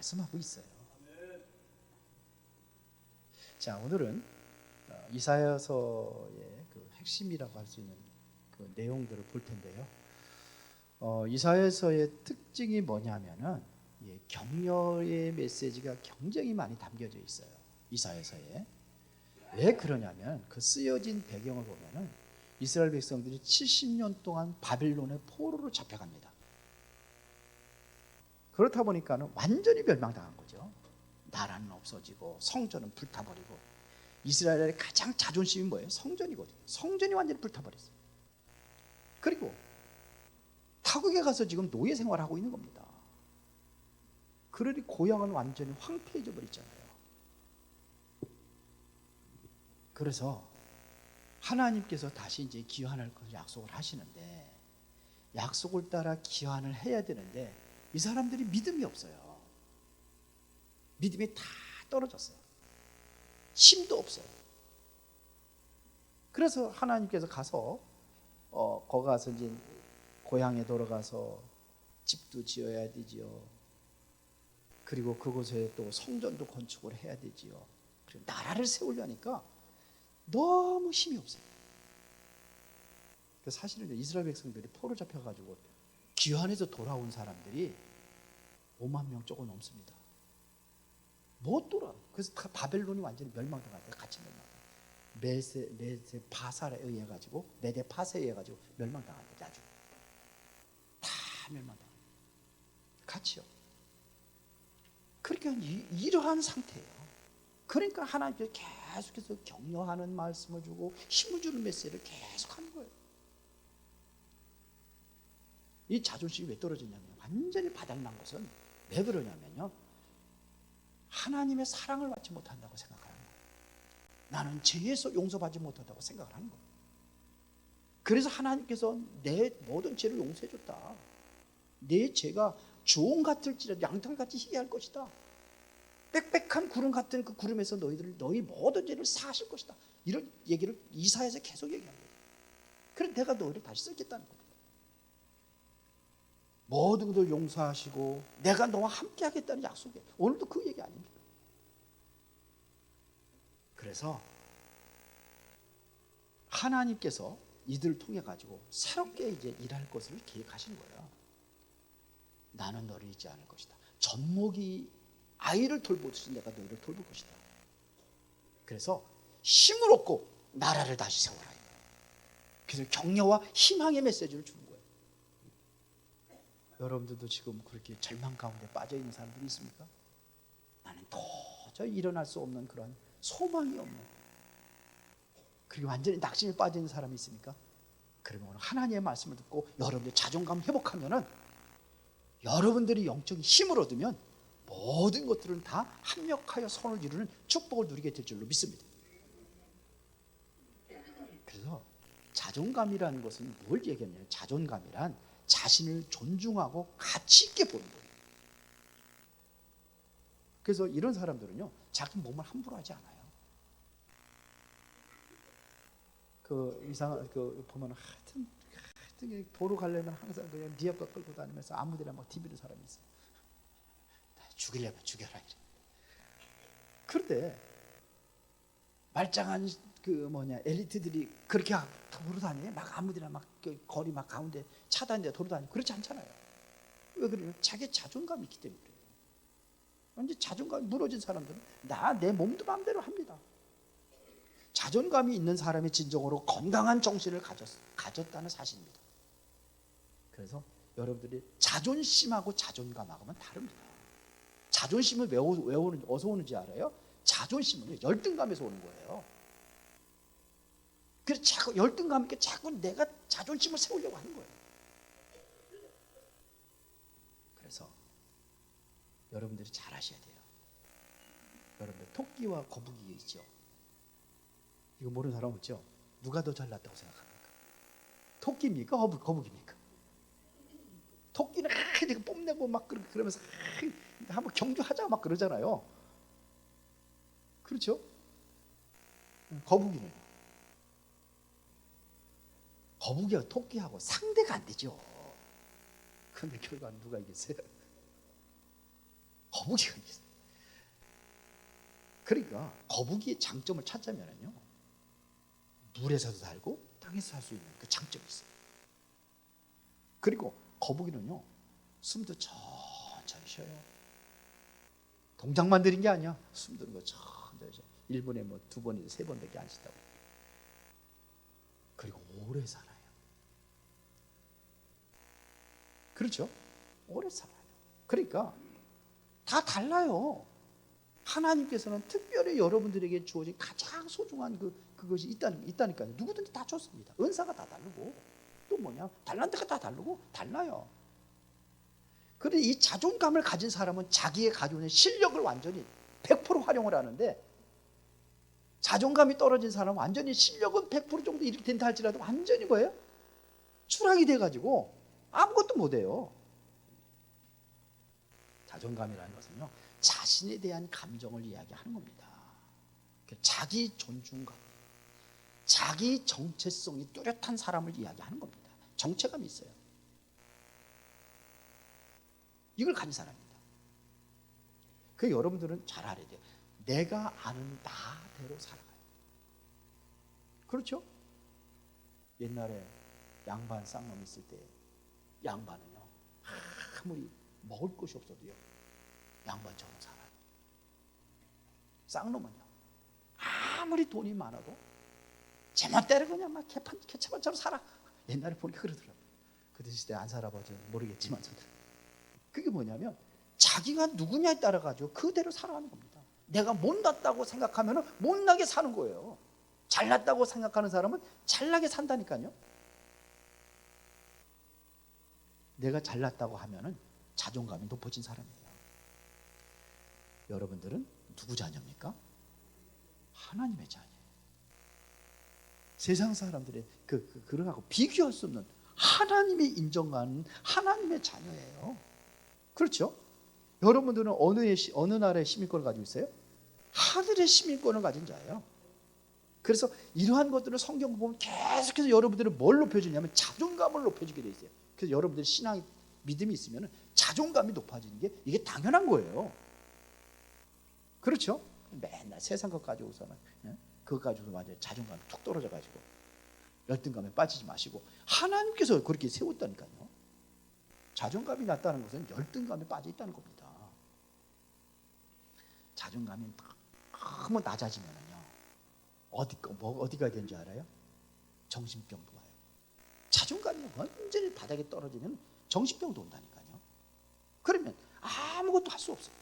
말씀하고 있어요. 자, 오늘은 이사야서의 그 핵심이라고 할 수 있는 그 내용들을 볼 텐데요. 이사야서의 특징이 뭐냐면은 격려의 메시지가 굉장히 많이 담겨져 있어요. 이사야서에. 왜 그러냐면 그 쓰여진 배경을 보면은 이스라엘 백성들이 70년 동안 바빌론의 포로로 잡혀갑니다. 그렇다 보니까는 완전히 멸망당한 거죠. 나라는 없어지고 성전은 불타버리고. 이스라엘의 가장 자존심이 뭐예요? 성전이거든요. 성전이 완전히 불타버렸어요. 그리고 타국에 가서 지금 노예 생활하고 있는 겁니다. 그러니 고향은 완전히 황폐해져 버렸잖아요. 그래서 하나님께서 다시 이제 기환할 것을 약속을 하시는데, 약속을 따라 기환을 해야 되는데 이 사람들이 믿음이 없어요. 믿음이 다 떨어졌어요. 힘도 없어요. 그래서 하나님께서 가서 거기 가서 이제 고향에 돌아가서 집도 지어야 되지요. 그리고 그곳에 또 성전도 건축을 해야 되지요. 그리고 나라를 세우려니까 너무 힘이 없어요. 사실은 이스라엘 백성들이 포로 잡혀가지고 귀환해서 돌아온 사람들이 5만 명 조금 넘습니다. 못 돌아. 그래서 바벨론이 완전히 멸망당할 때 같이 멸망당. 메데 파사에 의해 가지고 메데 파사에 의해 가지고 멸망당할 때 나중에 다 멸망당. 같이요. 그러니까 이러한 상태예요. 그러니까 하나님께서 계속해서 격려하는 말씀을 주고 힘을 주는 메시지를 계속 하는 거예요. 이 자존심이 왜 떨어지냐면 완전히 바닥난 것은 왜 그러냐면요, 하나님의 사랑을 받지 못한다고 생각하는 거예요. 나는 죄에서 용서받지 못한다고 생각을 하는 거예요. 그래서 하나님께서 내 모든 죄를 용서해 줬다. 내 죄가 주홍 같을지라도 양털같이 희귀할 것이다. 빽빽한 구름 같은 그 구름에서 너희 모든 죄를 사하실 것이다. 이런 얘기를 이사야에서 계속 얘기한 거예요. 그래서 내가 너희를 다시 쓰겠다는 겁니다. 모든 것을 용서하시고 내가 너와 함께 하겠다는 약속이에요. 오늘도 그 얘기 아닙니까? 그래서 하나님께서 이들을 통해 가지고 새롭게 이제 일할 것을 계획하신 거예요. 나는 너를 잊지 않을 것이다. 젖먹이 아이를 돌보듯이 내가 너희를 돌볼 것이다. 그래서 힘을 얻고 나라를 다시 세워라. 그래서 격려와 희망의 메시지를 주는 거예요. 여러분들도 지금 그렇게 절망 가운데 빠져 있는 사람들이 있습니까? 나는 도저히 일어날 수 없는 그런 소망이 없는, 그리고 완전히 낙심에 빠져 있는 사람이 있습니까? 그러면 오늘 하나님의 말씀을 듣고 여러분들 자존감 회복하면은, 여러분들이 영적인 힘을 얻으면 모든 것들은 다 합력하여 선을 이루는 축복을 누리게 될 줄로 믿습니다. 그래서 자존감이라는 것은 뭘 얘기하냐면, 자존감이란 자신을 존중하고 가치 있게 보는 거예요. 그래서 이런 사람들은요, 자기 몸을 함부로 하지 않아요. 보면 하여튼 도로 가려면 항상 그냥 리어카 끌고 다니면서 아무데나 막 디비는 사람이 있어요. 죽이려면 죽여라 이래. 그런데 말짱한 엘리트들이 그렇게 도로 다니네, 막 아무데나 막 거리 막 가운데 차 다니는데 도로 다니고 그렇지 않잖아요. 왜 그러냐면 자기 자존감이 있기 때문에 그래요. 이제 자존감이 무너진 사람들은 내 몸도 마음대로 합니다. 자존감이 있는 사람이 진정으로 건강한 정신을 가졌다는 사실입니다. 그래서 여러분들이 자존심하고 자존감하고는 다릅니다. 자존심은 어디서 오는지 알아요? 자존심은 열등감에서 오는 거예요. 그래서 자꾸 열등감 있게 자꾸 내가 자존심을 세우려고 하는 거예요. 그래서 여러분들이 잘 아셔야 돼요. 여러분들 토끼와 거북이 있죠. 이거 모르는 사람 없죠? 누가 더 잘났다고 생각합니까? 토끼입니까? 거북입니까? 토끼는 이렇게 뽐내고 막 그러면서 한번 경주하자 막 그러잖아요. 그렇죠? 거북이가 토끼하고 상대가 안 되죠. 근데 결과는 누가 이겼어요? 거북이가 있어요. 그러니까 거북이의 장점을 찾자면요, 물에서도 살고 땅에서 살 수 있는 그 장점이 있어요. 그리고 거북이는요, 숨도 천천히 쉬어요. 동작만 들인 게 아니야. 숨 드는 거 천천히 쉬어요. 1분에 뭐 2번에서 3번밖에 안 쉬다고. 그리고 오래 살아요. 그렇죠? 오래 살아요. 그러니까 다 달라요. 하나님께서는 특별히 여러분들에게 주어진 가장 소중한 그것이 있다니까요. 누구든지 다 좋습니다. 은사가 다 다르고, 또 뭐냐, 달란트가 다 다르고 달라요. 그런데 이 자존감을 가진 사람은 자기의 가지고 있는 실력을 완전히 100% 활용을 하는데, 자존감이 떨어진 사람은 완전히 실력은 100% 정도 이렇게 된다 할지라도 완전히 뭐예요? 추락이 돼가지고 아무것도 못해요. 자존감이라는 것은요, 자신에 대한 감정을 이야기하는 겁니다. 자기 존중감, 자기 정체성이 뚜렷한 사람을 이야기하는 겁니다. 정체감이 있어요. 이걸 가진 사람입니다. 그 여러분들은 잘 알아야 돼요. 내가 아는 나대로 살아가요. 그렇죠? 옛날에 양반 쌍놈 있을 때 양반은요, 아무리 먹을 것이 없어도요, 양반처럼 살아요. 쌍놈은요, 아무리 돈이 많아도 제멋대로 그냥 막 개차반처럼 살아. 옛날에 보니까 그러더라고요. 그때 시대 안 살아봐서 모르겠지만, 그게 뭐냐면 자기가 누구냐에 따라 가지고 그대로 살아가는 겁니다. 내가 못났다고 생각하면 못나게 사는 거예요. 잘났다고 생각하는 사람은 잘나게 산다니까요. 내가 잘났다고 하면은 자존감이 높아진 사람이에요. 여러분들은 누구 자녀입니까? 하나님의 자녀예요. 세상 사람들의 그런 하고 비교할 수 없는 하나님이 인정하는 하나님의 자녀예요. 그렇죠? 여러분들은 어느 나라의 시민권을 가지고 있어요? 하늘의 시민권을 가진 자예요. 그래서 이러한 것들을 성경 보면 계속해서 여러분들을 뭘 높여주냐면 자존감을 높여주게 돼 있어요. 그래서 여러분들 신앙 믿음이 있으면 자존감이 높아지는 게 이게 당연한 거예요. 그렇죠? 맨날 세상 것 가지고서는, 그것 가지고 완전 자존감이 툭 떨어져 가지고 열등감에 빠지지 마시고, 하나님께서 그렇게 세웠다니까요. 자존감이 낮다는 것은 열등감에 빠져 있다는 겁니다. 자존감이 너무 낮아지면요, 어디가 되는지 알아요? 정신병도 와요. 자존감이 완전히 바닥에 떨어지면 정신병도 온다니까요. 그러면 아무것도 할 수 없어요.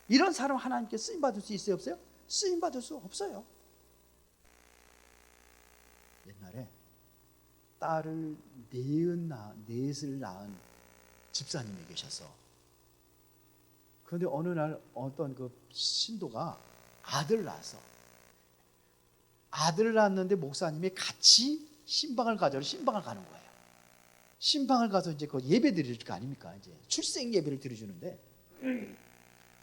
이런 사람 하나님께 쓰임 받을 수 있어요, 없어요? 쓰임 받을 수 없어요. 옛날에 딸을 넷을 낳은 집사님이 계셔서, 그런데 어느 날 어떤 그 신도가 아들 낳아서, 아들을 낳았는데 목사님이 같이 신방을 가는 거예요. 신방을 가서 이제 그 예배 드릴 거 아닙니까? 이제 출생 예배를 드려주는데,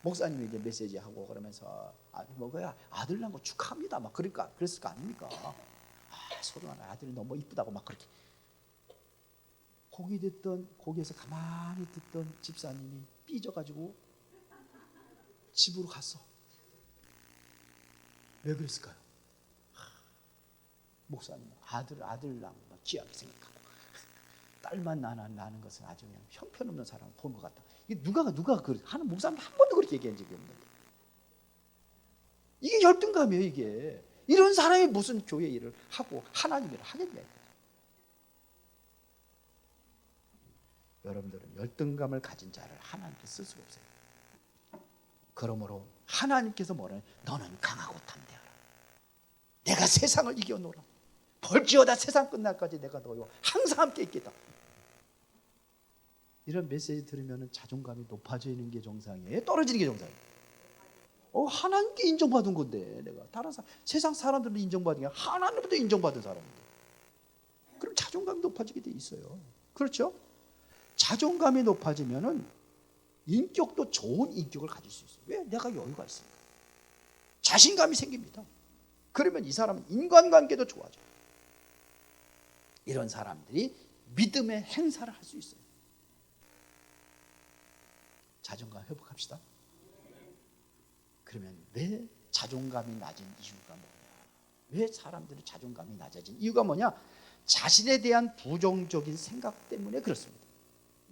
목사님이 이제 메시지 하고 그러면서, 뭐야, 아들 낳은 거 축하합니다, 막 그랬을 거 아닙니까? 서로 아들이 너무 이쁘다고 막 그렇게. 거기에서 가만히 듣던 집사님이 삐져가지고 집으로 갔어. 왜 그랬을까요? 목사님, 아들 낳은 거 귀하게 생각하고, 딸만 낳는 것은 아주 그냥 형편없는 사람을 본 것 같다. 이게 누가 하는 목사님 한 번도 그렇게 얘기한 적이 없는데, 이게 열등감이에요. 이게 이런 사람이 무슨 교회 일을 하고 하나님 일을 하겠냐. 여러분들은 열등감을 가진 자를 하나님께 쓸 수가 없어요. 그러므로 하나님께서 뭐래? 너는 강하고 담대하라. 내가 세상을 이겨노라. 벌지어다 세상 끝날까지 내가 너와 항상 함께 있겠다. 이런 메시지 들으면 자존감이 높아지는 게 정상이에요? 떨어지는 게 정상이에요? 하나님께 인정받은 건데, 내가 다른 세상 사람들도 인정받은 게 하나님부터 인정받은 사람인데, 그럼 자존감이 높아지게 돼 있어요. 그렇죠? 자존감이 높아지면은 인격도 좋은 인격을 가질 수 있어요. 왜? 내가 여유가 있으니까. 자신감이 생깁니다. 그러면 이 사람은 인간관계도 좋아져요. 이런 사람들이 믿음의 행사를 할 수 있어요. 자존감 회복합시다. 그러면 왜 자존감이 낮은 이유가 뭐냐? 왜 사람들이 자존감이 낮아진 이유가 뭐냐? 자신에 대한 부정적인 생각 때문에 그렇습니다.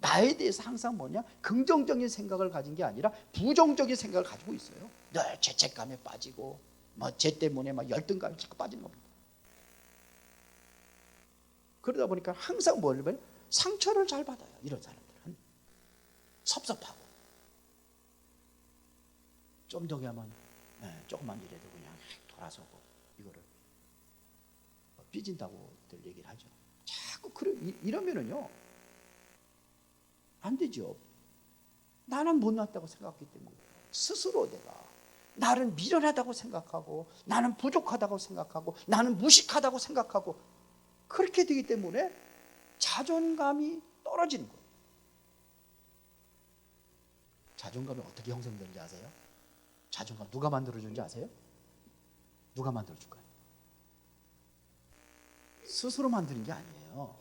나에 대해서 항상 뭐냐? 긍정적인 생각을 가진 게 아니라 부정적인 생각을 가지고 있어요. 늘 죄책감에 빠지고 쟤 때문에 열등감에 자꾸 빠지는 겁니다. 그러다 보니까 항상 뭘 봐요? 상처를 잘 받아요. 이런 사람들은 섭섭하고 좀 더 하면 조금만 이래도 그냥 돌아서고 이거를 삐진다고들 얘기를 하죠. 자꾸 이러면은요 안 되죠. 나는 못났다고 생각했기 때문에 스스로 내가 나를 미련하다고 생각하고 나는 부족하다고 생각하고 나는 무식하다고 생각하고 그렇게 되기 때문에 자존감이 떨어지는 거예요. 자존감이 어떻게 형성되는지 아세요? 자존감 누가 만들어주는지 아세요? 누가 만들어줄까요? 스스로 만드는 게 아니에요.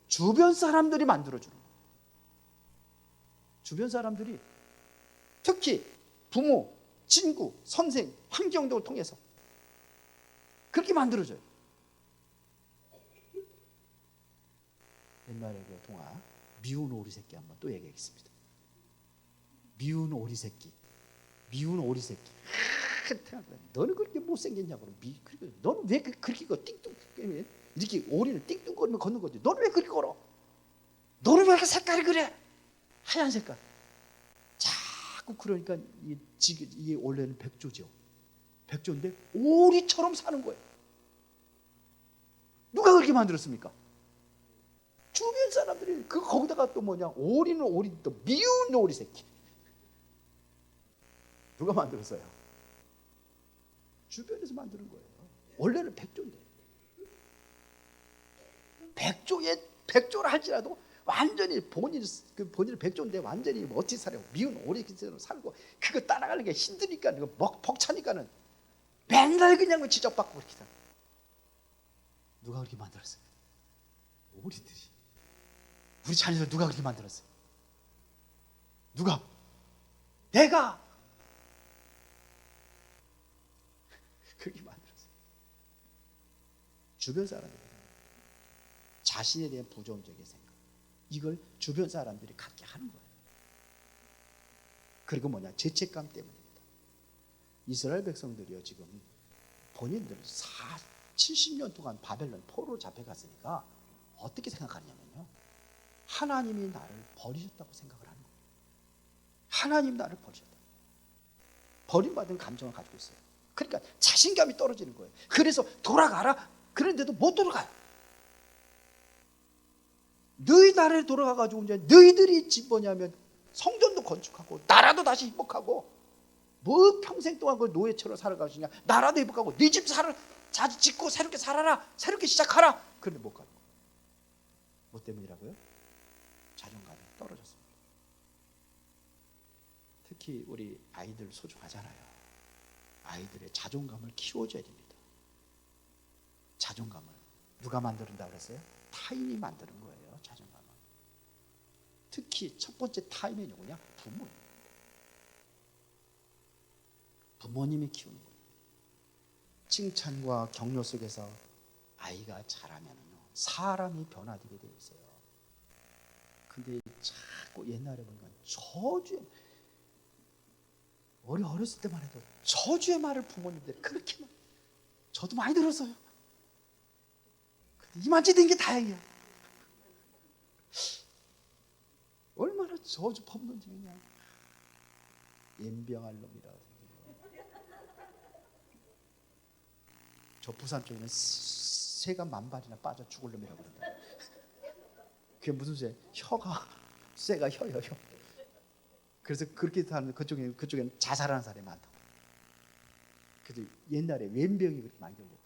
주변 사람들이 만들어주는 거예요. 주변 사람들이 특히 부모, 친구, 선생, 환경 등을 통해서 그렇게 만들어줘요. 옛날에 그 동화 미운 오리 새끼 한번 또 얘기하겠습니다. 미운 오리 새끼. 너는 그렇게 못생겼냐고. 너는 왜 그렇게 띵뚱 이렇게 오리는 띵뚱거리면 걷는 거지. 너는 왜 그렇게 걸어? 너는 왜 이렇게 색깔이 그래? 하얀 색깔. 자꾸 그러니까 이게 원래는 백조죠. 백조인데 오리처럼 사는 거예요. 누가 그렇게 만들었습니까? 주변 사람들이 거기다가 또 뭐냐? 오리는 오리 또 미운 오리 새끼. 누가 만들었어요? 주변에서 만드는 거예요. 원래는 백조인데. 백조라 할지라도 완전히 본인은 백조인데 완전히 어떻게 살아요? 미운 오리처럼 살고 그거 따라가는 게 힘드니까 벅차니까는 맨날 그냥 지적받고 그렇게 살아요. 누가 그렇게 만들었어요? 오리들이. 우리 자녀들 누가 그렇게 만들었어요? 누가? 내가 그렇게 만들었어요. 주변 사람들이 자신에 대한 부정적인 생각, 이걸 주변 사람들이 갖게 하는 거예요. 그리고 뭐냐? 죄책감 때문입니다. 이스라엘 백성들이요, 지금 본인들 70년 동안 바벨론 포로로 잡혀갔으니까 어떻게 생각하냐면요, 하나님이 나를 버리셨다고 생각을 하는 거예요. 하나님 나를 버리셨다. 버림받은 감정을 가지고 있어요. 그러니까 자신감이 떨어지는 거예요. 그래서 돌아가라 그런데도 못 돌아가요. 너희 나라에 돌아가가지고 이제 너희들이 뭐냐면 성전도 건축하고 나라도 다시 회복하고 뭐 평생 동안 그 노예처럼 살아가시냐. 나라도 회복하고 네 집 자주 짓고 새롭게 살아라, 새롭게 시작하라. 그런데 못 가는 거예요. 뭐 때문이라고요? 자존감이 떨어졌습니다. 특히 우리 아이들 소중하잖아요. 아이들의 자존감을 키워줘야 됩니다. 자존감을 누가 만든다고 그랬어요? 타인이 만드는 거예요. 자존감을. 특히 첫 번째 타인이 누구냐? 부모입니다. 부모님이 키우는 거예요. 칭찬과 격려 속에서 아이가 자라면요, 사람이 변화되게 되어 있어요. 근데 자꾸 옛날에 보니까 저주에, 어렸을 때만 해도 저주의 말을 부모님들이 그렇게 저도 많이 들었어요. 근데 이만치 된 게 다행이야. 얼마나 저주 퍼붓는 중이냐. 연병할 놈이라. 저 부산 쪽에는 새가 10,000발이나 빠져 죽을 놈이라고 그런다. 그게 무슨 새? 새가 혀요. 그래서 그렇게 사는 그쪽에는 자살하는 사람이 많다고. 그래서 옛날에 왼병이 그렇게 많이 걸렸대요.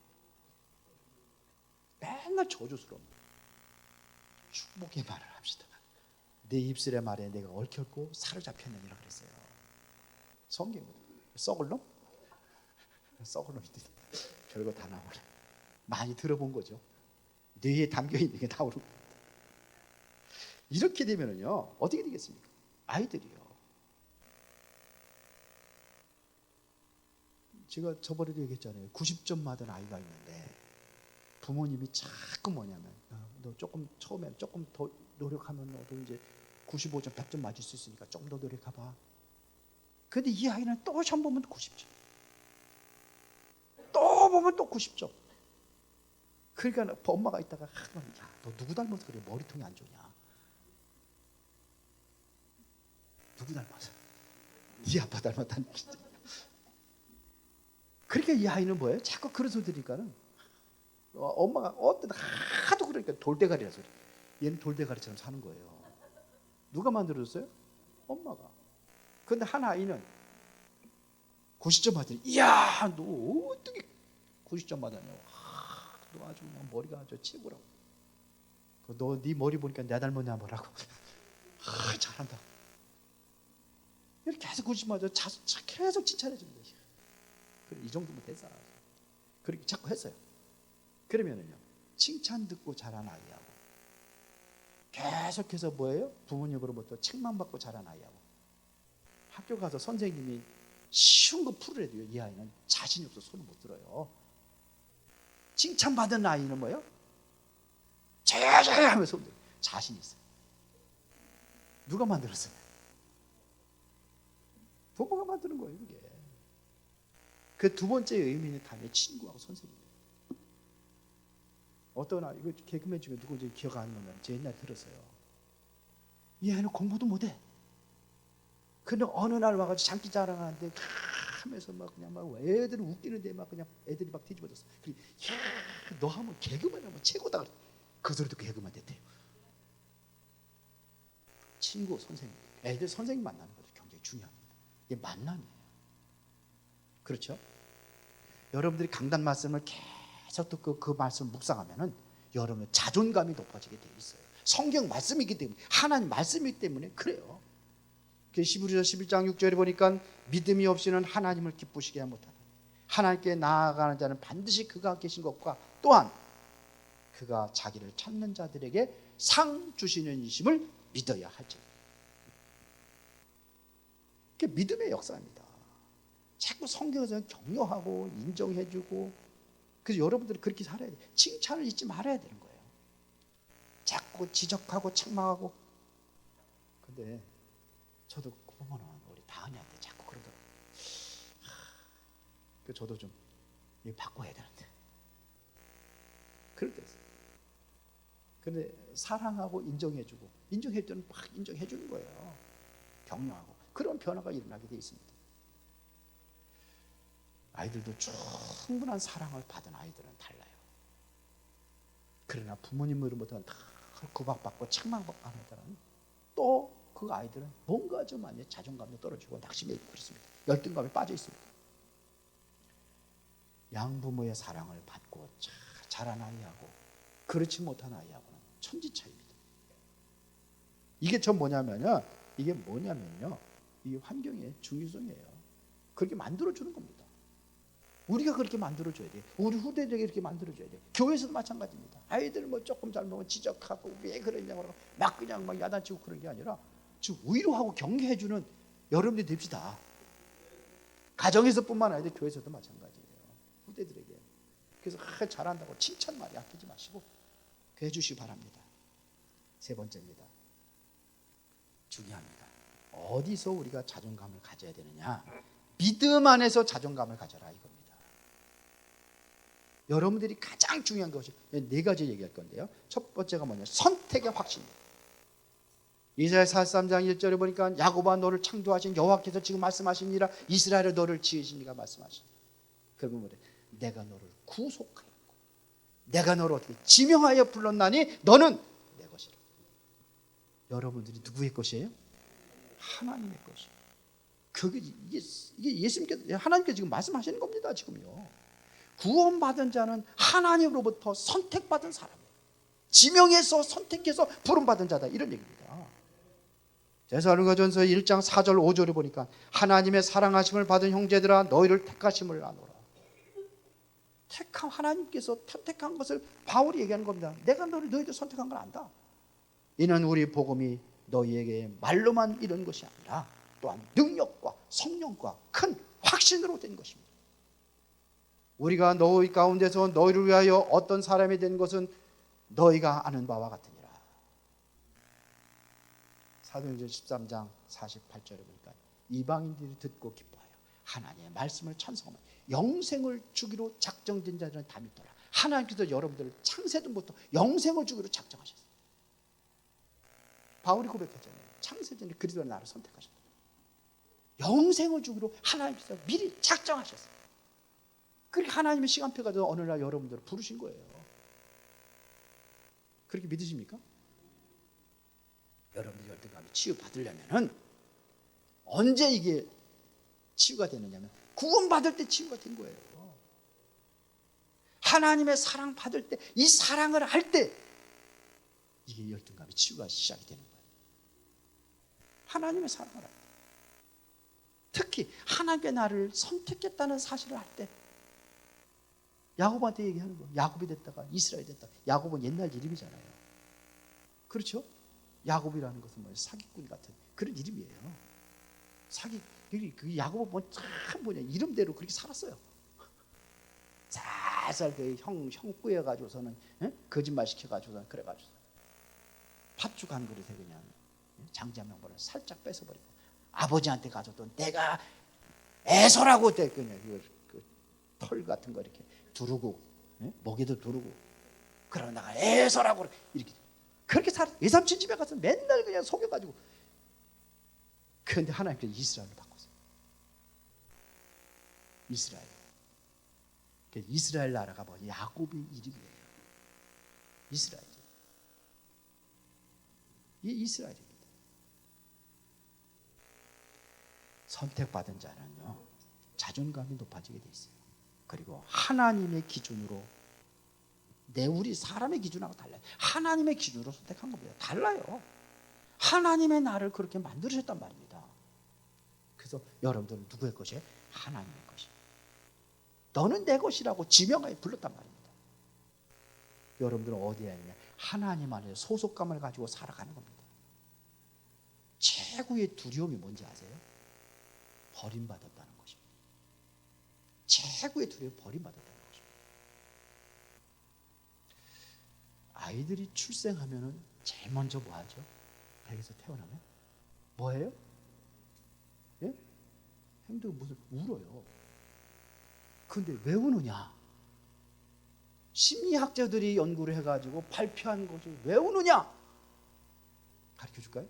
맨날 저주스러웁니다. 축복의 말을 합시다. 내 입술의 말에 내가 얽혔고 사로잡혔느니라 그랬어요. 성경은 썩을 놈? 썩을 놈이 별거 다 나오네. 많이 들어본 거죠. 뇌에 담겨있는 게 나오는 겁니다. 이렇게 되면은요, 어떻게 되겠습니까? 아이들이요, 제가 저번에도 얘기했잖아요. 90점 받은 아이가 있는데 부모님이 자꾸 뭐냐면 너 조금 처음에 조금 더 노력하면 너도 이제 95점 100점 맞을 수 있으니까 좀 더 노력해봐. 근데 이 아이는 또 시험 보면 90점, 또 보면 또 90점. 그러니까 엄마가 있다가 야, 너 누구 닮아서 그래? 머리통이 안 좋냐? 누구 닮아서? 네 아빠 닮았다는 얘기죠. 그러니까 이 아이는 뭐예요? 자꾸 그런 소리 들으니까는 엄마가 어떤 하도 그러니까 돌대가리라서 그래. 얘는 돌대가리처럼 사는 거예요. 누가 만들어줬어요? 엄마가. 근데 한 아이는 90점 받으니 이야 너 어떻게 90점 받았냐고. 너 아주 그냥 머리가 아주 최고라고. 너 네 머리 보니까 내 닮았냐 뭐라고. 잘한다. 이렇게 계속 90점 맞아. 계속 칭찬해 줍니다. 그래, 이 정도면 됐어. 그렇게 자꾸 했어요. 그러면은요 칭찬 듣고 자란 아이하고 계속해서 뭐예요? 부모님으로부터 책만 받고 자란 아이하고 학교 가서 선생님이 쉬운 거 풀으래도요 이 아이는 자신이 없어서 손을 못 들어요. 칭찬받은 아이는 뭐예요? 제자자 하면서 손 들어요. 자신이 있어요. 누가 만들었어요? 부모가 만드는 거예요. 이게 그 두 번째 의미는 다음에 친구하고 선생님. 어떤 아이, 이거 개그맨 중에 누군지 기억 안 나면 제 옛날에 들었어요. 이 아이는 공부도 못해. 근데 어느 날 와가지고 장기 자랑하는데 하면서 막 그냥 막 애들은 웃기는데 막 그냥 애들이 막 뒤집어졌어. 그래, 야, 너 하면 개그맨 하면 최고다. 그래. 그 소리 듣고 개그맨 됐대요. 친구, 선생님, 애들 선생님 만나는 것도 굉장히 중요합니다. 이게 만남이에요. 그렇죠? 여러분들이 강단 말씀을 계속 듣고 그 말씀을 묵상하면은 여러분의 자존감이 높아지게 되어 있어요. 성경 말씀이기 때문에, 하나님 말씀이기 때문에 그래요. 히브리서 11장 6절에 보니까 믿음이 없이는 하나님을 기쁘시게 못하다. 하나님께 나아가는 자는 반드시 그가 계신 것과 또한 그가 자기를 찾는 자들에게 상 주시는 이심을 믿어야 하지. 그게 믿음의 역사입니다. 자꾸 성경에서 격려하고 인정해주고, 그래서 여러분들이 그렇게 살아야 돼요. 칭찬을 잊지 말아야 되는 거예요. 자꾸 지적하고 책망하고. 근데 저도 그 보면은 우리 다은이한테 자꾸 그러더라고요. 그 저도 좀 이거 바꿔야 되는데. 그럴 때 있어요. 근데 사랑하고 인정해주고, 인정해줄 때는 막 인정해주는 거예요. 격려하고. 그런 변화가 일어나게 돼 있습니다. 아이들도 충분한 사랑을 받은 아이들은 달라요. 그러나 부모님으로부터 다 구박받고 책망받고 하는 애들은 또 그 아이들은 뭔가 좀 많이 자존감이 떨어지고 낙심이 있고 그렇습니다. 열등감에 빠져 있습니다. 양부모의 사랑을 받고 자란 아이하고 그렇지 못한 아이하고는 천지 차이입니다. 이게 전 뭐냐면요, 이게 환경의 중요성이에요. 그렇게 만들어주는 겁니다. 우리가 그렇게 만들어줘야 돼요. 우리 후대들에게 이렇게 만들어줘야 돼요. 교회에서도 마찬가지입니다. 아이들 뭐 조금 잘못하면 지적하고 왜 그러냐고 막 그냥 막 야단치고 그런 게 아니라 즉 위로하고 격려해주는 여러분들이 됩시다. 가정에서뿐만 아니라 교회에서도 마찬가지예요. 후대들에게. 그래서 잘한다고 칭찬 말이 아끼지 마시고 해주시기 바랍니다. 세 번째입니다. 중요합니다. 어디서 우리가 자존감을 가져야 되느냐? 믿음 안에서 자존감을 가져라 이겁니다. 여러분들이 가장 중요한 것이 네 가지 얘기할 건데요. 첫 번째가 뭐냐? 선택의 확신입니다. 이사야 43장 1절에 보니까 야곱아 너를 창조하신 여호와께서 지금 말씀하시니라 이스라엘아 너를 지으신 이가 말씀하시니. 그러면 뭐래? 내가 너를 구속하였고 내가 너를 어떻게 지명하여 불렀나니 너는 내 것이라. 여러분들이 누구의 것이에요? 하나님의 것이에요. 그게 이게 예수님께서 하나님께서 지금 말씀하시는 겁니다. 지금요. 구원받은 자는 하나님으로부터 선택받은 사람이에요. 지명해서 선택해서 부름받은 자다 이런 얘기입니다. 데살로니가전서 1장 4절 5절에 보니까 하나님의 사랑하심을 받은 형제들아 너희를 택하심을 아노라. 택한 하나님께서 택한 것을 바울이 얘기하는 겁니다. 내가 너희들 선택한 걸 안다. 이는 우리 복음이 너희에게 말로만 이런 것이 아니라 또한 능력과 성령과 큰 확신으로 된 것입니다. 우리가 너희 가운데서 너희를 위하여 어떤 사람이 된 것은 너희가 아는 바와 같으니라. 사도행전 13장 48절에 보니까 이방인들이 듣고 기뻐하여 하나님의 말씀을 찬송하며 영생을 주기로 작정된 자들은 다 믿더라. 하나님께서 여러분들을 창세전부터 영생을 주기로 작정하셨어요. 바울이 고백했잖아요. 창세전에 그리스도의 나를 선택하셨다. 영생을 주기로 하나님께서 미리 작정하셨어요. 그렇게 하나님의 시간표가 어느 날 여러분들을 부르신 거예요. 그렇게 믿으십니까? 여러분들 열등감이 치유받으려면 언제 이게 치유가 되느냐면 구원받을 때 치유가 된 거예요. 하나님의 사랑 받을 때, 이 사랑을 할 때 이게 열등감이 치유가 시작이 되는 거예요. 하나님의 사랑을 할 때, 특히 하나님께 나를 선택했다는 사실을 할 때, 야곱한테 얘기하는 거예요. 야곱이 됐다가 이스라엘이 됐다. 야곱은 옛날 이름이잖아요. 그렇죠? 야곱이라는 것은 뭐예요? 사기꾼 같은 그런 이름이에요. 그 야곱은 참 이름대로 그렇게 살았어요. 살살 그 형 꾸여가지고서는 거짓말 시켜가지고서는 그래가지고 팥죽 한 그릇에 그냥 장자명분을 살짝 뺏어버리고 아버지한테 가서 또 내가 애서라고 때 그냥 털 같은 거 이렇게 두르고 목에도 두르고 그러다가 애서라고 이렇게 그렇게 살았어요. 외삼촌 집에 가서 맨날 그냥 속여가지고. 그런데 하나님께서 이스라엘을 바꿨어요. 이스라엘. 이스라엘 나라가 뭐냐? 야곱의 이름이에요. 이스라엘. 이 이스라엘입니다. 선택받은 자는요, 자존감이 높아지게 돼 있어요. 그리고 하나님의 기준으로, 우리 사람의 기준하고 달라요. 하나님의 기준으로 선택한 겁니다. 달라요. 하나님의 나를 그렇게 만들으셨단 말입니다. 그래서 여러분들은 누구의 것이에요? 하나님의 것이에요. 너는 내 것이라고 지명하여 불렀단 말입니다. 여러분들은 어디에 있냐? 하나님 안에 소속감을 가지고 살아가는 겁니다. 최고의 두려움이 뭔지 아세요? 버림받았다는 것입니다. 최고의 두려움이 버림받았다는 것입니다. 아이들이 출생하면은 제일 먼저 뭐 하죠? 백에서 태어나면 뭐예요? 예? 행동이 무슨 울어요. 근데 왜 우느냐? 심리학자들이 연구를 해가지고 발표한 것이 왜 우느냐? 가르쳐 줄까요?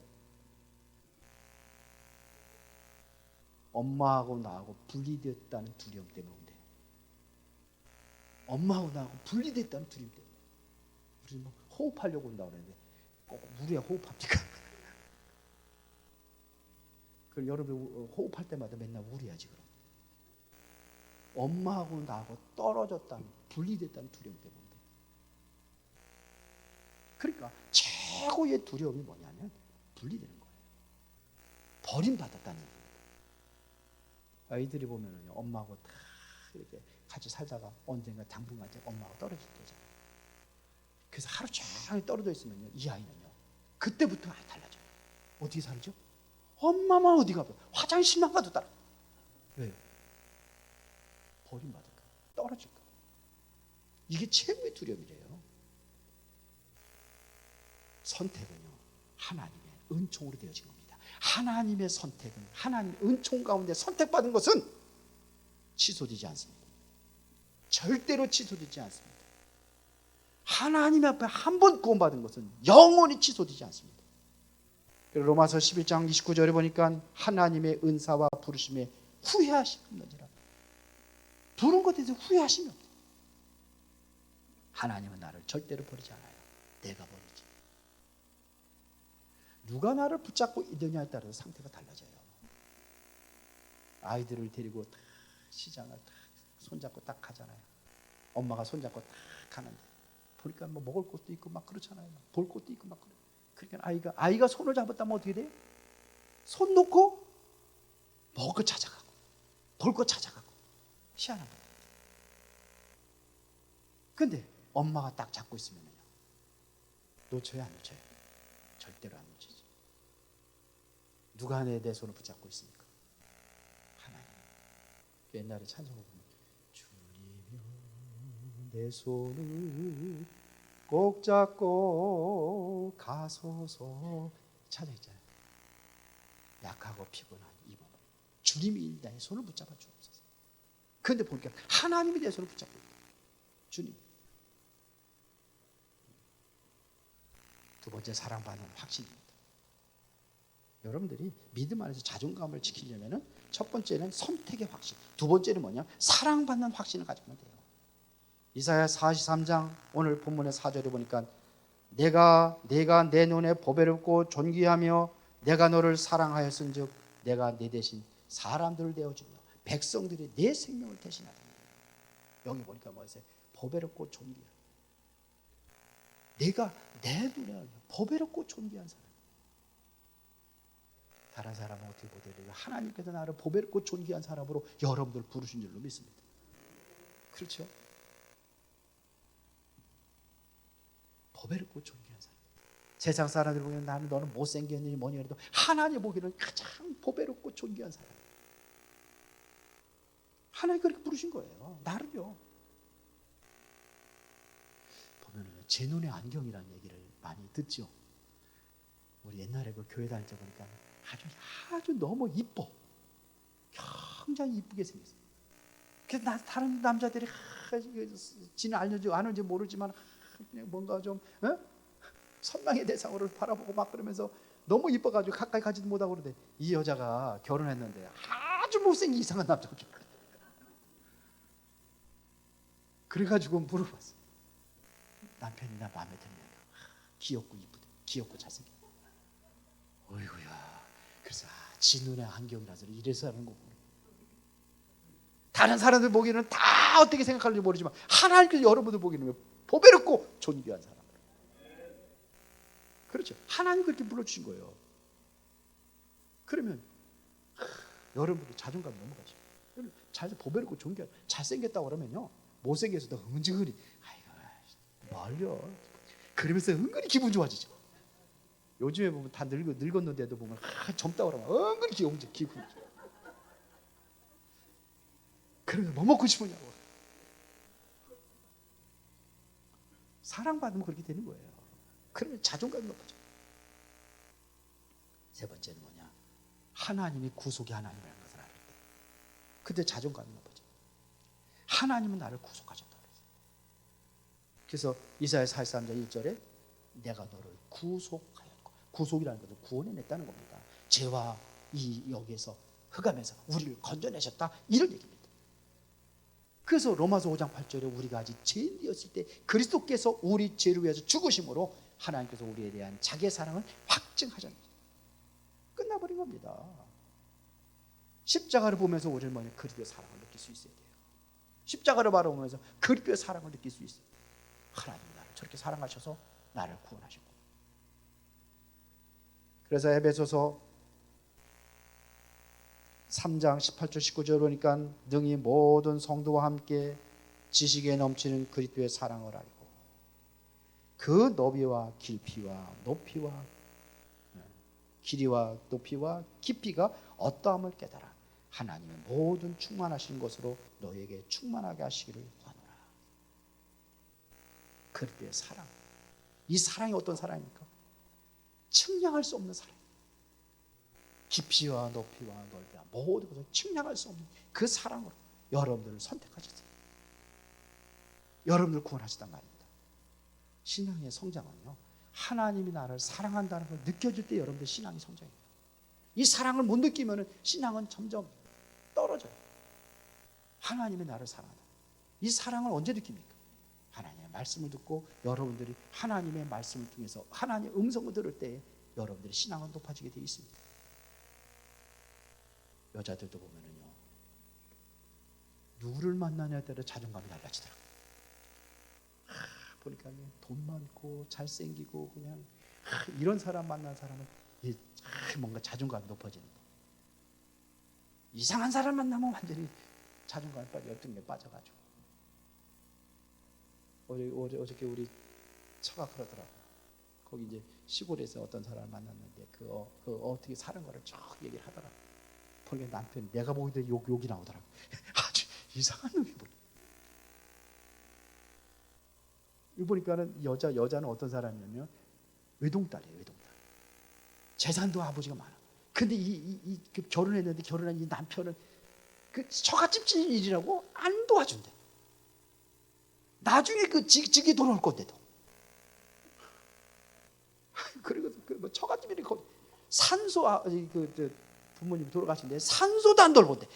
엄마하고 나하고 분리됐다는 두려움 때문에 온대요. 엄마하고 나하고 분리됐다는 두려움 때문에. 우리 뭐 호흡하려고 온다고 그러는데 꼭 물에 호흡합니까? 그럼 여러분 호흡할 때마다 맨날 울어야지 그럼. 엄마하고 나하고 떨어졌다는, 분리됐다는 두려움 때문에. 그러니까 최고의 두려움이 뭐냐면 분리되는 거예요. 버림받았다는 겁니다. 아이들이 보면은 엄마하고 다 이렇게 같이 살다가 언젠가 당분간 엄마하고 떨어질 때잖아요. 그래서 하루 종일 떨어져 있으면요, 이 아이는요, 그때부터 달라져요. 어떻게 살죠? 엄마만 어디 가요? 화장실만 가도 따라. 왜요? 버림받을까? 떨어질까? 이게 최고의 두려움이래요. 선택은요, 하나님의 은총으로 되어진 겁니다. 하나님의 선택은, 하나님의 은총 가운데 선택받은 것은 취소되지 않습니다. 절대로 취소되지 않습니다. 하나님 앞에 한 번 구원받은 것은 영원히 취소되지 않습니다. 로마서 11장 29절에 보니까 하나님의 은사와 부르심에 후회하심이 없느니라. 부른 것에 대해서 후회하심이 없어요. 하나님은 나를 절대로 버리지 않아요. 내가 버리지. 누가 나를 붙잡고 있느냐에 따라서 상태가 달라져요. 아이들을 데리고 다 시장을 딱 손잡고 딱 가잖아요. 엄마가 손잡고 딱 가는데 보니까 뭐 먹을 것도 있고 막 그렇잖아요. 볼 것도 있고 막 그래. 그러니까 아이가 손을 잡았다면 어떻게 돼요? 손 놓고 먹을 거 찾아가고 볼 거 찾아가고 희한한 거예요. 근데 엄마가 딱 잡고 있으면요, 놓쳐요, 안 놓쳐요? 절대로 안 놓치지. 누가 내 손을 붙잡고 있습니까? 하나님. 옛날에 찬송을 보면 주님이 내 손을 꼭 잡고 가소서. 찾아있잖아요. 약하고 피곤한 이 몸을 주님이 내 손을 붙잡아 주옵소서. 그런데 보니까 하나님이 내 손을 붙잡고 있다. 주님. 두 번째, 사랑받는 확신입니다. 여러분들이 믿음 안에서 자존감을 지키려면 첫 번째는 선택의 확신, 두 번째는 뭐냐? 사랑받는 확신을 가지면 돼요. 이사야 43장 오늘 본문의 4절에 보니까 내가 내 눈에 보배롭고 존귀하며 내가 너를 사랑하였은즉 내가 내 대신 사람들을 내어주며 백성들이 내 생명을 대신하다. 여기 보니까 뭐였어요? 보배롭고 존귀한. 내가 내 눈에 보배롭고 존귀한 사람. 다른 사람은 어떻게 보더라도 하나님께서 나를 보배롭고 존귀한 사람으로 여러분들 부르신 줄로 믿습니다. 그렇죠? 보배롭고 존귀한 사람. 세상 사람들 보기에는 나는 너는 못생겼니 뭐니 해도 하나님 보기에는 가장 보배롭고 존귀한 사람. 하나님 그렇게 부르신 거예요. 나를요. 보면은 제 눈에 안경이라는 얘기를 많이 듣죠. 우리 옛날에 그 교회 다닐 때 보니까 아주 너무 이뻐. 굉장히 이쁘게 생겼어요. 그래서 다른 남자들이 지는 아는지 모르지만 그냥 뭔가 좀 선망의 대상으로 바라보고 막 그러면서 너무 이뻐가지고 가까이 가지도 못하고 그러는데 이 여자가 결혼했는데 아주 못생긴 이상한 남자가 결혼했어요. 그래가지고 물어봤어. 남편이 나 마음에 드냐? 귀엽고 이쁘대. 귀엽고 잘생겼다. 어이구야. 그래서 지 눈에 안경이라서 이래서 하는 거구나. 다른 사람들 보기에는 다 어떻게 생각하는지 모르지만 하나님께서 여러분들 보기에는 보배롭고 존귀한 사람. 그렇죠. 하나님 그렇게 불러주신 거예요. 그러면 여러분들 자존감 넘어가죠. 보배롭고 존귀한, 잘생겼다고 그러면요 못생겨서도 은근히 아이고 말려 그러면서 은근히 기분 좋아지죠. 요즘에 보면 다 늙었는데도 보면 젊다고 그러면 은근히 기분 좋아. 그러면서 뭐 먹고 싶으냐고. 사랑받으면 그렇게 되는 거예요. 그러면 자존감이 높아져. 세 번째는 뭐냐? 하나님이 구속의 하나님이라는 것을 알을 때 그때 자존감이 높아져. 하나님은 나를 구속하셨다 그랬어요. 그래서 이사야 43장 1절에 내가 너를 구속하였고, 구속이라는 것은 구원해냈다는 겁니다. 죄와 이 여기에서 흑암에서 우리를 건져내셨다 이런 얘기입니다. 그래서 로마서 5장 8절에 우리가 아직 죄인이었을 때 그리스도께서 우리 죄를 위해서 죽으심으로 하나님께서 우리에 대한 자기의 사랑을 확증하셨습니다. 끝나버린 겁니다. 십자가를 보면서 우리는 뭐냐? 그리스도의 사랑을 느낄 수 있어야 돼요. 십자가를 바라보면서 그리스도의 사랑을 느낄 수 있어요. 하나님이 나를 저렇게 사랑하셔서 나를 구원하셨고. 그래서 에베소서 3장 18절 19절 보니까 능히 모든 성도와 함께 지식에 넘치는 그리스도의 사랑을 알고 그 너비와 깊이와 높이와 길이와 높이와 깊이가 어떠함을 깨달아 하나님의 모든 충만하신 것으로 너에게 충만하게 하시기를 구하노라. 그리스도의 사랑. 이 사랑이 어떤 사랑입니까? 측량할 수 없는 사랑. 깊이와 높이와 넓이와 모든 것을 측량할 수 없는 그 사랑으로 여러분들을 선택하셨어요. 여러분을 구원하시단 말입니다. 신앙의 성장은요, 하나님이 나를 사랑한다는 걸 느껴질 때 여러분들 신앙이 성장해요. 이 사랑을 못 느끼면 신앙은 점점 떨어져요. 하나님이 나를 사랑한다. 이 사랑을 언제 느낍니까? 하나님의 말씀을 듣고 여러분들이 하나님의 말씀을 통해서 하나님의 음성을 들을 때 여러분들의 신앙은 높아지게 되어 있습니다. 여자들도 보면은요, 누구를 만나냐에 따라 자존감이 달라지더라고요. 보니까 돈 많고 잘생기고 그냥 이런 사람 만난 사람은 뭔가 자존감이 높아지는 거. 이상한 사람 만나면 완전히 자존감이 열등에 빠져가지고. 어저께 우리 처가 그러더라고요. 거기 이제 시골에서 어떤 사람을 만났는데 그 어떻게 사는 거를 쭉 얘기를 하더라고요. 보니까 남편이 내가 보기에도 욕이 나오더라고요. 아주 이상한 놈이 뭐. 이거 보니까는 여자는 어떤 사람이냐면 외동딸이에요. 외동딸. 재산도 아버지가 많아. 근데 그 결혼했는데 결혼한 이 남편은 그 처갓집 일이라고 안 도와준대. 나중에 그 직이 돌아올 건데도. 그리고 그 처갓집 일이 거기 산소 부모님 돌아가신데 산소도 안 돌본대.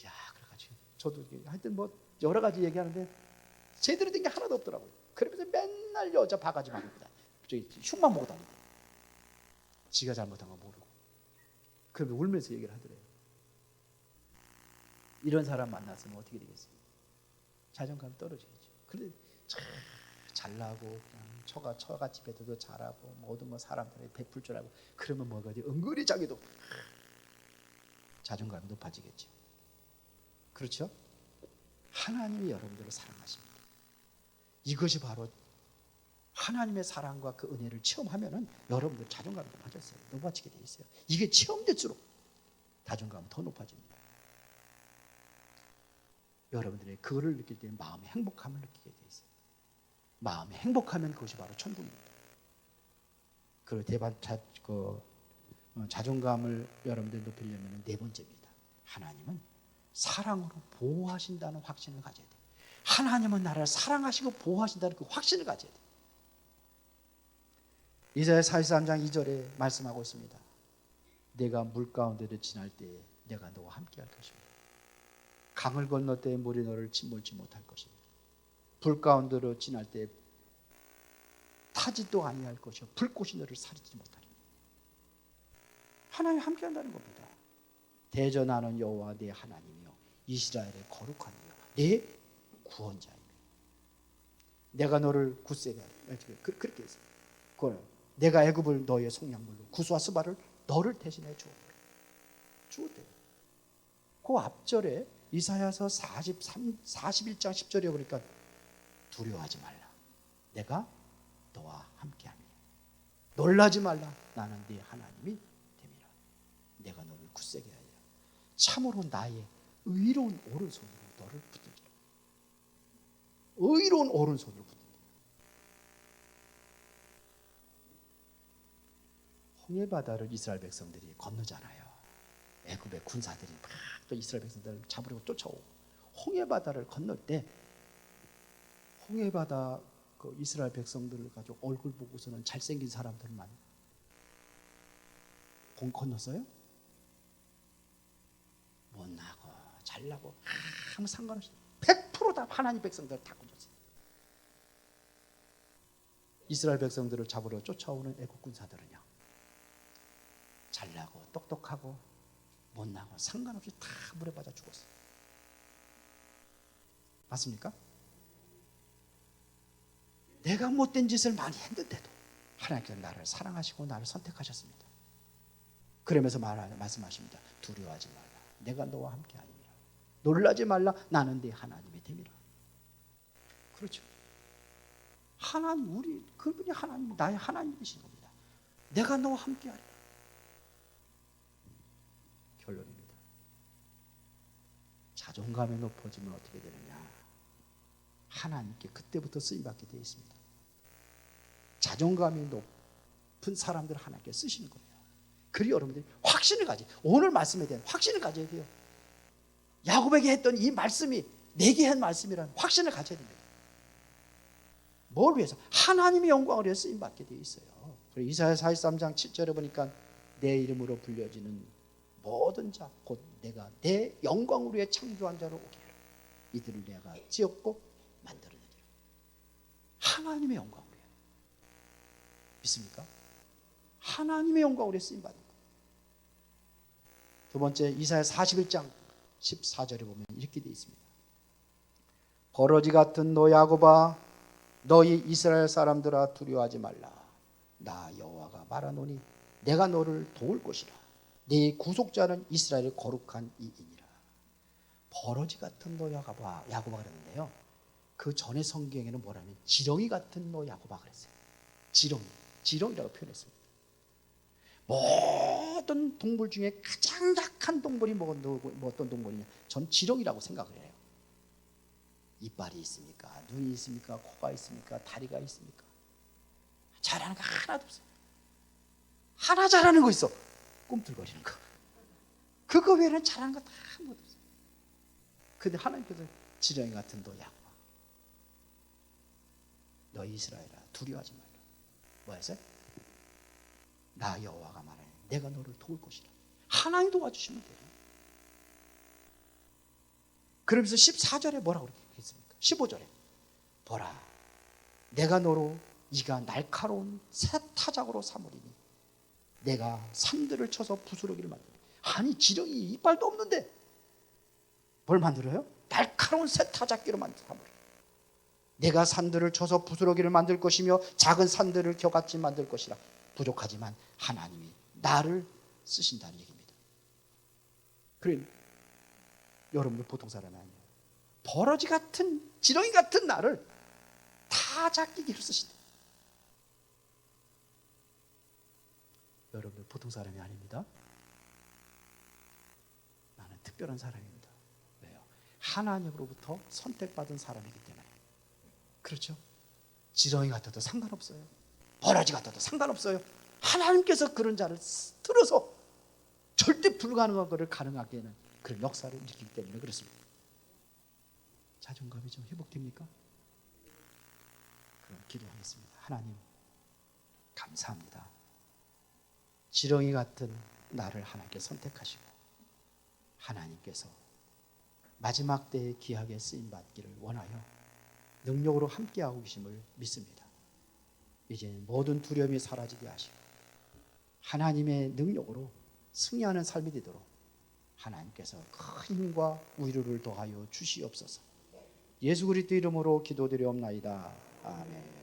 야, 그래가지고 저도 하여튼 뭐 여러 가지 얘기하는데 제대로 된 게 하나도 없더라고요. 그러면서 맨날 여자 바가지 말고 저기 흉만 보고 다니고. 지가 잘못한 거 모르고. 그러면 울면서 얘기를 하더래요. 이런 사람 만났으면 어떻게 되겠어요? 자존감 떨어지겠죠. 근데 잘나고 처갓집에도 잘하고 모든 거 사람들에게 베풀 줄 알고 그러면 뭐가 돼? 은근히 자기도 자존감이 높아지겠죠. 그렇죠? 하나님이 여러분들을 사랑하십니다. 이것이 바로 하나님의 사랑과 그 은혜를 체험하면은 여러분들 자존감이 높아지게 돼 있어요. 이게 체험될수록 자존감은 더 높아집니다. 여러분들이 그거를 느낄 때 마음의 행복함을 느끼게 돼 있어요. 마음이 행복하면 그것이 바로 천국입니다. 그리고 자존감을 여러분들 높이려면 네 번째입니다. 하나님은 사랑으로 보호하신다는 확신을 가져야 돼요. 하나님은 나를 사랑하시고 보호하신다는 그 확신을 가져야 돼요. 이사야 43장 2절에 말씀하고 있습니다. 내가 물 가운데를 지날 때에 내가 너와 함께 할 것이며 강을 건널 때에 물이 너를 침몰치 못할 것이며 불 가운데로 지날 때에 타지도 아니할 것이요 불꽃이 너를 사리지 못하리니. 하나님 함께 한다는 겁니다. 대전하는 여호와 내 하나님이요 이스라엘의 거룩한 이요 내 구원자이며 내가 너를 굳세게 하리. 그렇게 했어요. 내가 애굽을 너의 속량물로 구스와 스바를 너를 대신해 주었대요. 그 앞절에 이사야서 41장 10절에 보니까 두려워하지 말라. 내가 너와 함께하리라. 놀라지 말라. 나는 네 하나님이 됨이라. 내가 너를 굳세게 하리라. 참으로 나의 의로운 오른손으로 너를 붙들리라. 의로운 오른손으로 붙들리라. 홍해바다를 이스라엘 백성들이 건너잖아요. 애굽의 군사들이 막 또 이스라엘 백성들을 잡으려고 쫓아오고 홍해바다를 건널 때 홍해바다 그 이스라엘 백성들을 가지고 얼굴 보고서는 잘생긴 사람들만 건넜어요? 못나고 잘나고 아무 상관없이 100% 다 하나님 백성들 다 건졌어요. 이스라엘 백성들을 잡으러 쫓아오는 애국 군사들은요, 잘나고 똑똑하고 못나고 상관없이 다 물에 빠져 죽었어요. 맞습니까? 내가 못된 짓을 많이 했는데도 하나님께서 나를 사랑하시고 나를 선택하셨습니다. 그러면서 말씀하십니다. 두려워하지 말라. 내가 너와 함께 하리라. 놀라지 말라. 나는 네 하나님이 됨이라. 그렇죠. 하나님, 그분이 하나님, 나의 하나님이신 겁니다. 내가 너와 함께 하리라. 결론입니다. 자존감이 높아지면 어떻게 되느냐? 하나님께 그때부터 쓰임받게 되어 있습니다. 자존감이 높은 사람들을 하나님께 쓰시는 거예요. 그리 여러분들이 확신을 가져요. 오늘 말씀에 대한 확신을 가져야 돼요. 야곱에게 했던 이 말씀이 내게 한 말씀이라는 확신을 가져야 됩니다. 뭘 위해서? 하나님의 영광을 위해 쓰임받게 되어 있어요. 그리고 이사야 43장 7절에 보니까 내 이름으로 불려지는 모든 자 곧 내가 내 영광을 위해 창조한 자로 오게 하라. 이들을 내가 지었고 만들어내리라. 하나님의 영광을 위해. 믿습니까? 하나님의 영광을 위해 쓰임받는 거예요. 두 번째, 이사야 41장 14절에 보면 이렇게 되어 있습니다. 버러지 같은 너 야곱아, 너희 이스라엘 사람들아 두려워하지 말라. 나 여호와가 말하노니 내가 너를 도울 것이라. 네 구속자는 이스라엘의 거룩한 이이니라. 버러지 같은 너 야곱아 그랬는데요, 그 전에 성경에는 뭐라면 지렁이 같은 너 야곱아 그랬어요. 지렁이라고 표현했습니다. 모든 동물 중에 가장 약한 동물이 어떤 동물이냐? 전 지렁이라고 생각을 해요. 이빨이 있습니까? 눈이 있습니까? 코가 있습니까? 다리가 있습니까? 잘하는 거 하나도 없어요. 하나 잘하는 거 있어. 꿈틀거리는 거. 그거 외에는 잘하는 거 다 아무것도 없어요. 근데 하나님께서 지렁이 같은 너야, 너 이스라엘아, 두려워하지 말라. 뭐 했어요? 나 여호와가 말하니 내가 너를 도울 것이라. 하나님 도와주시면 돼요. 그러면서 14절에 뭐라고 했습니까? 15절에 보라, 내가 너로 이가 날카로운 새 타작으로 삼으리니 내가 산들을 쳐서 부스러기를 만들리. 아니, 지렁이 이빨도 없는데 뭘 만들어요? 날카로운 새 타작기로 삼으리. 내가 산들을 쳐서 부스러기를 만들 것이며 작은 산들을 겨같이 만들 것이라. 부족하지만 하나님이 나를 쓰신다는 얘기입니다. 그래, 여러분들 보통 사람이 아니에요. 버러지 같은, 지렁이 같은 나를 타작기기로 쓰신다. 여러분들 보통 사람이 아닙니다. 나는 특별한 사람입니다. 왜요? 하나님으로부터 선택받은 사람이기 때문에. 그렇죠? 지렁이 같아도 상관없어요. 버러지 같아도 상관없어요. 하나님께서 그런 자를 들어서 절대 불가능한 것을 가능하게 하는 그런 역사를 일으키기 때문에 그렇습니다. 자존감이 좀 회복됩니까? 그럼 기도하겠습니다. 하나님, 감사합니다. 지렁이 같은 나를 하나님께 선택하시고 하나님께서 마지막 때에 귀하게 쓰임받기를 원하여 능력으로 함께하고 계심을 믿습니다. 이제 모든 두려움이 사라지게 하시고 하나님의 능력으로 승리하는 삶이 되도록 하나님께서 큰 힘과 위로를 더하여 주시옵소서. 예수 그리스도 이름으로 기도드리옵나이다. 아멘.